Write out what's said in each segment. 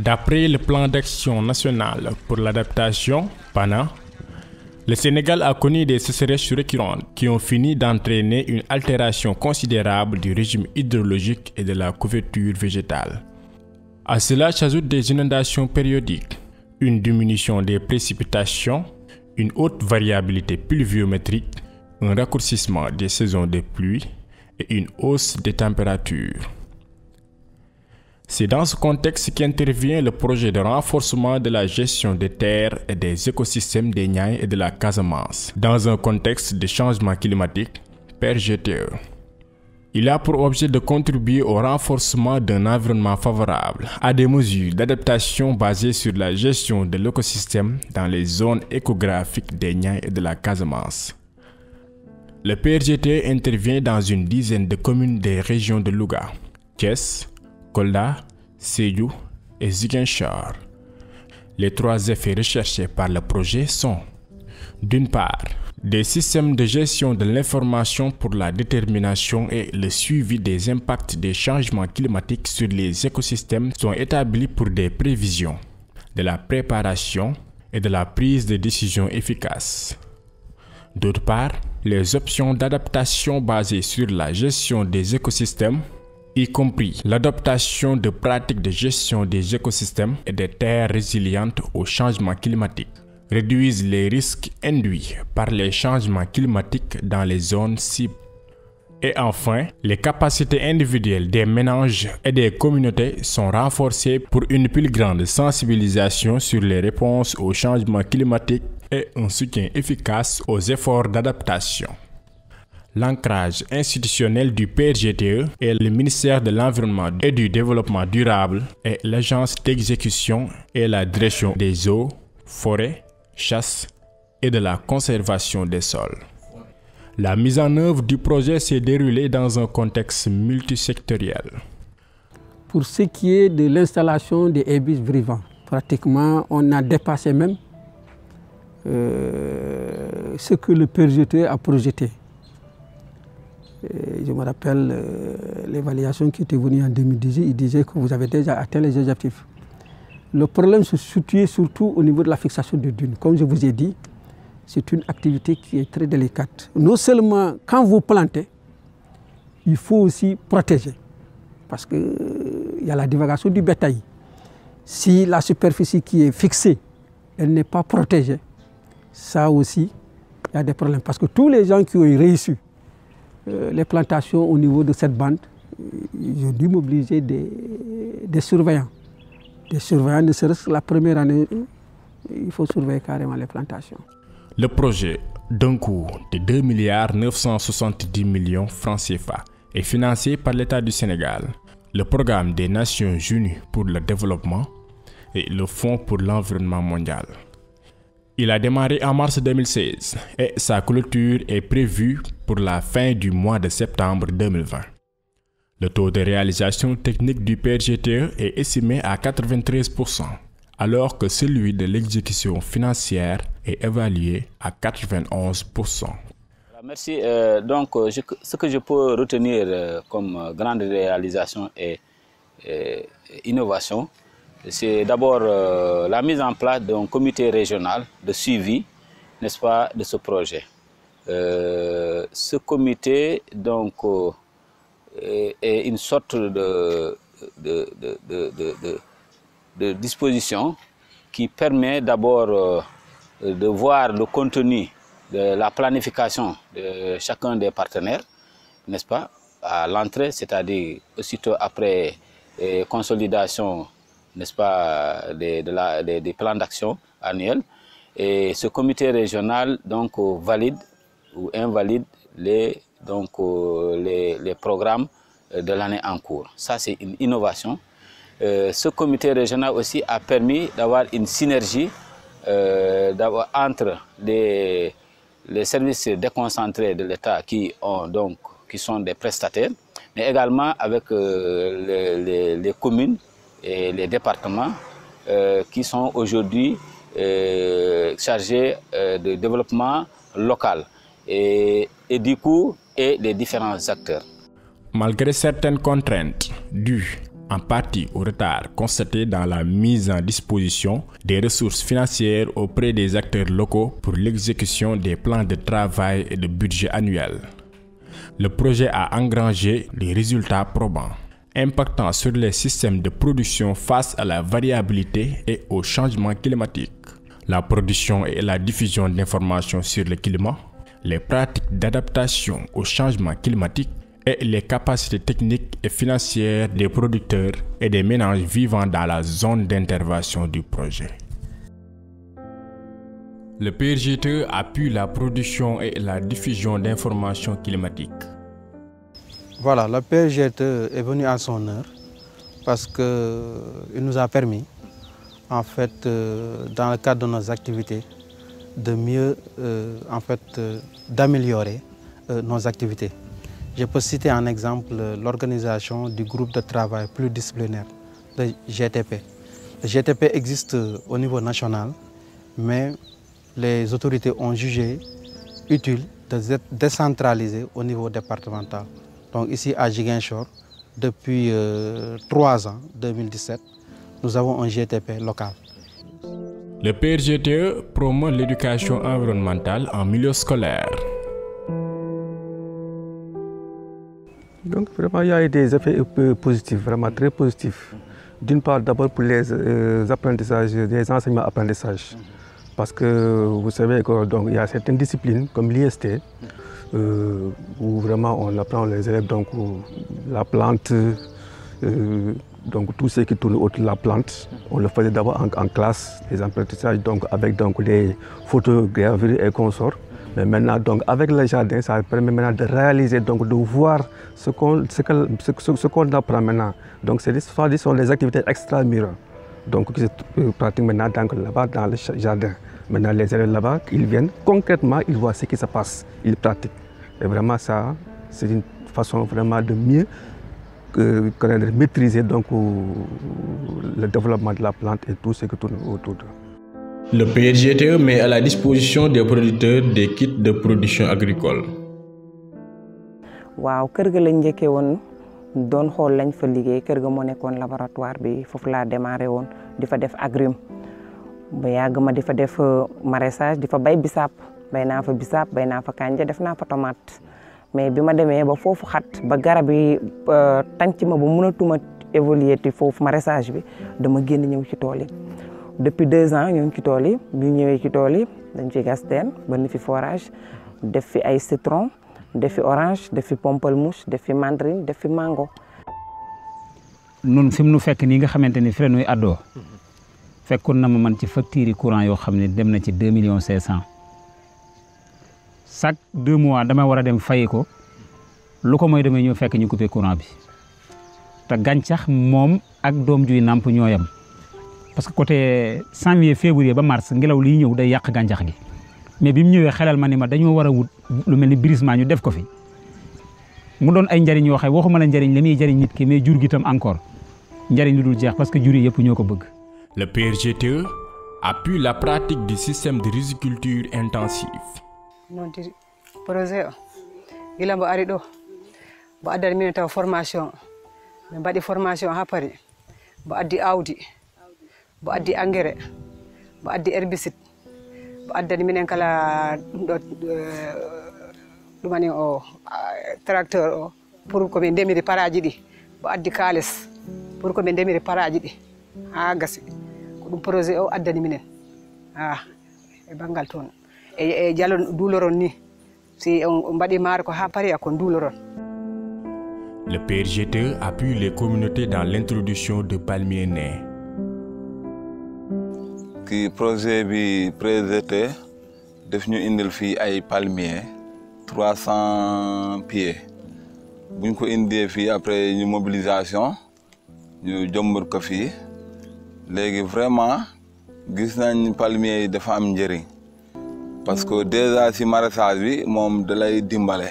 D'après le plan d'action national pour l'adaptation, PANA, le Sénégal a connu des sécheresses récurrentes qui ont fini d'entraîner une altération considérable du régime hydrologique et de la couverture végétale. À cela s'ajoutent des inondations périodiques, une diminution des précipitations, une haute variabilité pluviométrique, un raccourcissement des saisons de pluie et une hausse des températures. C'est dans ce contexte qu'intervient le projet de renforcement de la gestion des terres et des écosystèmes des Niayes et de la Casamance, dans un contexte de changement climatique, PRGTE. Il a pour objet de contribuer au renforcement d'un environnement favorable à des mesures d'adaptation basées sur la gestion de l'écosystème dans les zones écographiques des Niayes et de la Casamance. Le PRGTE intervient dans une dizaine de communes des régions de Louga, Thiès, Kolda, Sédhiou et Ziguinchor. Les trois effets recherchés par le projet sont, d'une part, des systèmes de gestion de l'information pour la détermination et le suivi des impacts des changements climatiques sur les écosystèmes sont établis pour des prévisions, de la préparation et de la prise de décisions efficaces. D'autre part, les options d'adaptation basées sur la gestion des écosystèmes, y compris l'adaptation de pratiques de gestion des écosystèmes et des terres résilientes au changement climatique, réduisent les risques induits par les changements climatiques dans les zones cibles. Et enfin, les capacités individuelles des ménages et des communautés sont renforcées pour une plus grande sensibilisation sur les réponses au changement climatique et un soutien efficace aux efforts d'adaptation. L'ancrage institutionnel du PRGTE est le ministère de l'Environnement et du Développement durable et l'Agence d'exécution et la direction des eaux, forêts, chasse et de la conservation des sols. La mise en œuvre du projet s'est déroulée dans un contexte multisectoriel. Pour ce qui est de l'installation des hébis vivants, pratiquement on a dépassé même ce que le PRGTE a projeté. Je me rappelle l'évaluation qui était venue en 2018, il disait que vous avez déjà atteint les objectifs. Le problème se situait surtout au niveau de la fixation de dunes. Comme je vous ai dit, c'est une activité qui est très délicate. Non seulement quand vous plantez, il faut aussi protéger. Parce qu'il y a la divagation du bétail. Si la superficie qui est fixée, elle n'est pas protégée, ça aussi, il y a des problèmes. Parce que tous les gens qui ont réussi les plantations au niveau de cette bande, ils ont dû mobiliser des surveillants. Des surveillants, ne serait-ce que la première année, il faut surveiller carrément les plantations. Le projet, d'un coût de 2 970 millions francs CFA, est financé par l'État du Sénégal, le Programme des Nations Unies pour le développement et le Fonds pour l'environnement mondial. Il a démarré en mars 2016 et sa clôture est prévue pour la fin du mois de septembre 2020. Le taux de réalisation technique du PRGTE est estimé à 93%, alors que celui de l'exécution financière est évalué à 91%. Merci. Ce que je peux retenir comme grande réalisation et innovation, c'est d'abord la mise en place d'un comité régional de suivi, n'est-ce pas, de ce projet. Ce comité donc est une sorte de disposition qui permet d'abord de voir le contenu de la planification de chacun des partenaires, n'est-ce pas, à l'entrée, c'est-à-dire aussitôt après consolidation, n'est-ce pas, des plans d'action annuels. Et ce comité régional donc valide ou invalide les programmes de l'année en cours. Ça, c'est une innovation. Ce comité régional aussi a permis d'avoir une synergie entre les services déconcentrés de l'État qui sont des prestataires, mais également avec les communes et les départements qui sont aujourd'hui chargés de développement local et du coup et les différents acteurs. Malgré certaines contraintes dues en partie au retard constaté dans la mise en disposition des ressources financières auprès des acteurs locaux pour l'exécution des plans de travail et de budget annuels. Le projet a engrangé les résultats probants, impactant sur les systèmes de production face à la variabilité et au changement climatique. La production et la diffusion d'informations sur le climat, les pratiques d'adaptation au changement climatique et les capacités techniques et financières des producteurs et des ménages vivant dans la zone d'intervention du projet. Le PRGTE appuie la production et la diffusion d'informations climatiques. Voilà, le PRGTE est venu à son heure parce qu'il nous a permis, en fait, dans le cadre de nos activités, de mieux, d'améliorer nos activités. Je peux citer en exemple l'organisation du groupe de travail pluridisciplinaire, le GTP. Le GTP existe au niveau national, mais les autorités ont jugé utile de décentraliser au niveau départemental. Donc ici à Ziguinchor, depuis 3 ans, 2017, nous avons un GTP local. Le PRGTE promeut l'éducation environnementale en milieu scolaire. Donc vraiment, il y a eu des effets positifs, vraiment très positifs. D'une part, d'abord pour les apprentissages, les enseignements-apprentissages. Parce que vous savez qu'il y a certaines disciplines comme l'IST, où vraiment on apprend les élèves donc, la plante, donc tout ce qui tourne autour de la plante. On le faisait d'abord en classe, les apprentissages donc, avec donc, les photogravures et consorts. Mais maintenant, donc, avec le jardin, ça permet maintenant de réaliser, donc, de voir ce qu'on apprend maintenant. Donc, ce sont les activités extra-murales, donc, qui se pratiquent maintenant là-bas dans le jardin. Maintenant, les élèves là-bas, ils viennent concrètement, ils voient ce qui se passe, ils pratiquent. Et vraiment, ça, c'est une façon vraiment de mieux maîtriser donc, le développement de la plante et tout ce qui tourne autour d'eux. Le PRGTE met à la disposition des producteurs des kits de production agricole. waaw kër ga lañ njëkkee woon doon xool lañ fa liggéey kër ga moo nekkoon laboratoire bi foofu laa démarré woon di fa def agrume ba yàgg ma di fa def maraîchage di fa bay bisaab bay naa fa bisaab bay naa fa kanja def naa fa tomate mais bi ma demee ba foofu xat ba garab yi tànc ma ba mënatuma évoluer ti foofu maraîchage bi dama génn ñëw ci tool yi. Depuis 2 ans ñu ngi ci tool yi bi ñëwee ci tool yi dañ fi gas teen ba ni fi forage def fi ay citron def fi orange def fi pamplemousse def fi mandarine def fi mango. nun fi mu nu fekk nii nga xamante ni fi la nuy addoo fekkoon na ma man ci facture yi courant yoo xam ne dem na ci 2 millions 500 chaque 2 mois dama war a dem fayi ko lu ko mooy damay ñëw fekk ñu coupé courant bi te gàncax moom ak doom juy nàmp ñoo yam parce que côté janvier février ba mars ngelaw liy ñëw day yàq gàncax gi mais bi mu ñëwee xelal ma ni ma dañoo war a wut lu mel ni brisement ñu def ko fi mu doon ay njariñ yoo xam waxuma la njariñ la muy jariñ nit ki mais jur gi tam encore njariñ lu dul jeex parce que jur yi yëpp ñoo ko bëgg. Le PRGTE appuie la pratique du système de riziculture intensive. Non ti projet o gila mbo ari ɗo mbo addani min taw formation min mbaɗi formation ha pari mbo addi awdi mbo addi engrais mbo addi herbicide mbo addani minen kala ɗum ɗo ɗumani o tracteur o pour komin ndemiri paraji ɗi mbo addi kalis pour komin ndemiri paraji ɗi ha gasi ko ɗum projet o addani minen e banggal toon e jalo duuloron ni si on mbaɗi maaro ko ha pari ko duuloron. Le PRGTE appuie les communautés dans l'introduction de palmiers nés. Ki projet bi PRGTE def ñu indil fii ay palmiers 300 pieds buñ ko indee fii après ñu mobilisation ñu jëmbat ko fii léegi vraiment gis nañ palmiers yi dafa am njëriñ parce que déjà si maraîchage bi moom da lay dimbale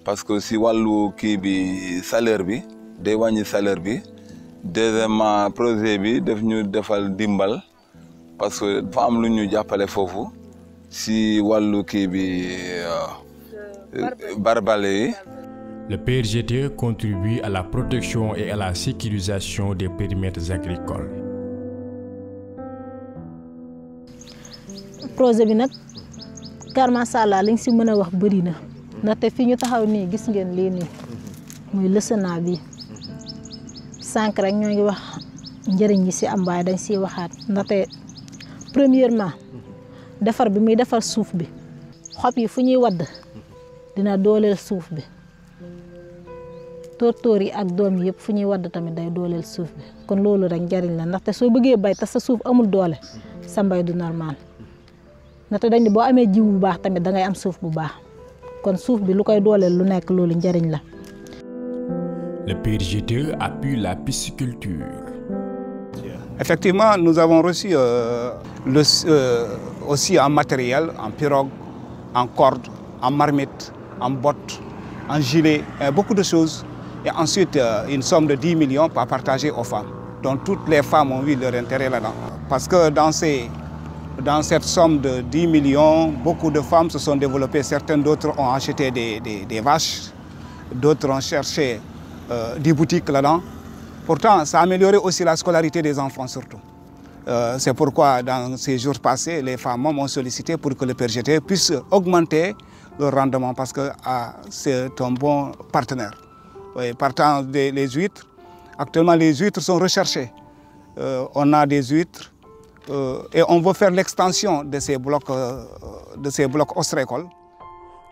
parce que si wàllu kii bi salaire bi day wàññi salaire bi deuxièmement projet bi daf ñu defal dimbal parce que dafa am lu ñu jàppale foofu si wàllu kii bi barbale yi. Le PRGTE contribue à la protection et à la sécurisation des périmètres agricoles. projet bi nag car macha allah liñ si mën a wax bëri na ndaxte fi ñu taxaw nii gis ngeen lii nii muy lësënaa bi sànq rek ñoo ngi wax njëriñ yi si am waaye dañ siy waxaat ndaxte premièrement defar bi muy defar suuf bi xob yi fu ñuy wadd dina dooleel suuf bi tóortóor yi ak doom yi yëpp fu ñuy wadd tamit day dooleel suuf bi kon loolu rek njëriñ la ndaxte soo bëggee bay te sa suuf amul doole sa mbay du normal ndaxte dañ ne boo amee jiw bu baax tamit da ngay am suuf bu baax kon suuf bi lu koy dooleel lu nekk loolu njëriñ la. Le PRGTE appuie la pisciculture. Effectivement, nous avons reçu aussi en matériel, en pirogue, en corde, en marmite, en botte, en gilet, beaucoup de choses. Et ensuite, une somme de 10 millions à partager aux femmes. Donc toutes les femmes ont vu leur intérêt là-dedans. Parce que dans cette somme de 10 millions, beaucoup de femmes se sont développées. Certaines d'autres ont acheté des vaches, d'autres ont cherché des boutiques là-dedans. Pourtant, ça a amélioré aussi la scolarité des enfants surtout. C'est pourquoi dans ces jours passés, les femmes m'ont sollicité pour que le PRGTE puisse augmenter le rendement parce que c'est un bon partenaire. Oui, partant des huîtres, actuellement les huîtres sont recherchées. On a des huîtres et on veut faire l'extension de ces blocs ostréicoles.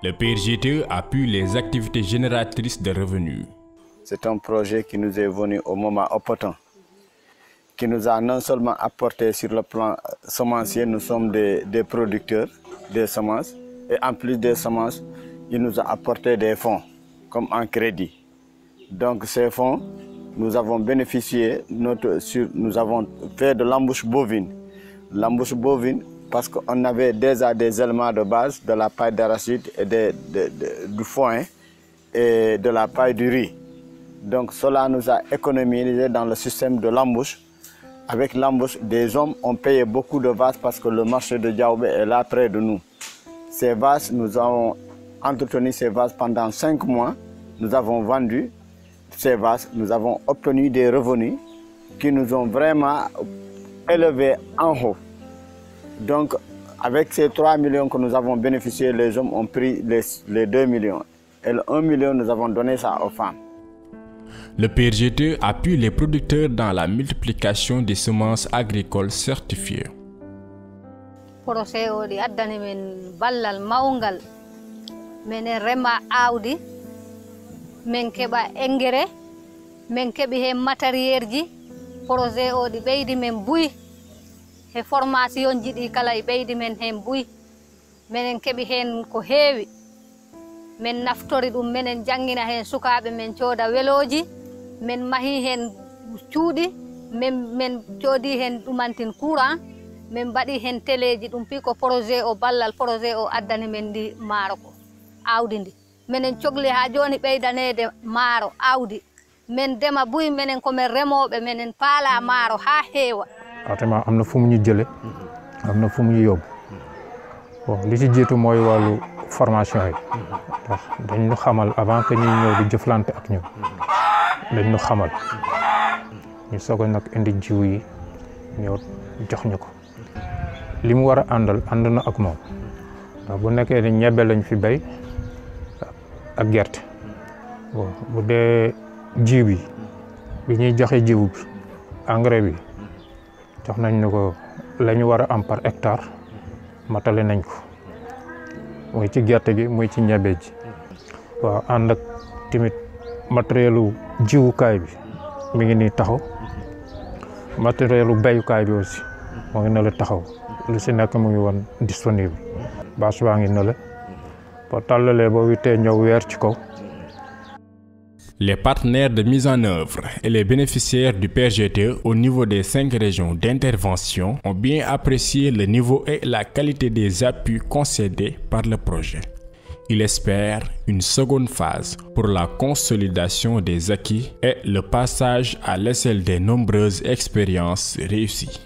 Le PRGTE appuie les activités génératrices de revenus. C'est un projet qui nous est venu au moment opportun, qui nous a non seulement apporté sur le plan semencier, nous sommes des producteurs de semences, et en plus des semences, il nous a apporté des fonds, comme en crédit. Donc ces fonds, nous avons bénéficié, nous avons fait de l'embouche bovine. L'embouche bovine, parce qu'on avait déjà des éléments de base, de la paille d'arachide, et du foin et de la paille du riz. Donc cela nous a économisé dans le système de l'embouche. Avec l'embauche, des hommes ont payé beaucoup de vaches parce que le marché de Diaoubé est là près de nous. Ces vaches, nous avons entretenu ces vaches pendant 5 mois. Nous avons vendu ces vaches, nous avons obtenu des revenus qui nous ont vraiment élevés en haut. Donc avec ces 3 millions que nous avons bénéficié, les hommes ont pris les 2 millions. Et le 1 million, nous avons donné ça aux femmes. Le PRGTE appuie les producteurs dans la multiplication des semences agricoles certifiées. Projet odi addani men ballal mawngal menen rema awdi men keɓa engrais men keɓi hen matériel ji projet odi ɓeydi men buy he formation ji ɗi kala e ɓeydi men hen buy menen keɓi hen ko heewi men naftori ɗum menen jangina hen sukaɓe men cooda weloji men mahi hen cuuɗi men coodi hen ɗumantin courant men mbaɗi hen téléji ɗum pi ko projet o ballal projet o addani men ndi maaro ko awdi ndi menen cohli ha joni ɓeydanede maaro awdi men dema buy menen komin remoɓe menen paala maaro ha heewa pratiquement am na fu mu ñu jële am na fu mu ñu yóbbu bon li ci jiitu mooy wàllu formation yi ndax dañ ñu xamal avant que ñuy ñëw di jëflante ak ñun dañ ñu xamal ñu soog a nag indi jiw yi ñëw jox ñu ko li mu war a àndal ànd na ak moom ndax bu nekkee ni ñebe lañ fi béy ak gerte bon bu dee jiw bi ñuy joxe jiw bi engrais bi jox nañ ñu ko la ñu war a am par hectare matale nañ ko muy ci gerte gi muy ci ñebe ji waaw ànd ak tamit matérielu jiwukaay bi mi ngi nii taxaw matérielu béyukaay bi aussi moo ngi na la taxaw lu si nekk mu ngi woon disponible bâche baa ngi na la boo tàllalee boo witee ñëw weer ci kaw. Les partenaires de mise en œuvre et les bénéficiaires du PRGTE au niveau des 5 régions d'intervention ont bien apprécié le niveau et la qualité des appuis concédés par le projet. Ils espèrent une seconde phase pour la consolidation des acquis et le passage à l'échelle des nombreuses expériences réussies.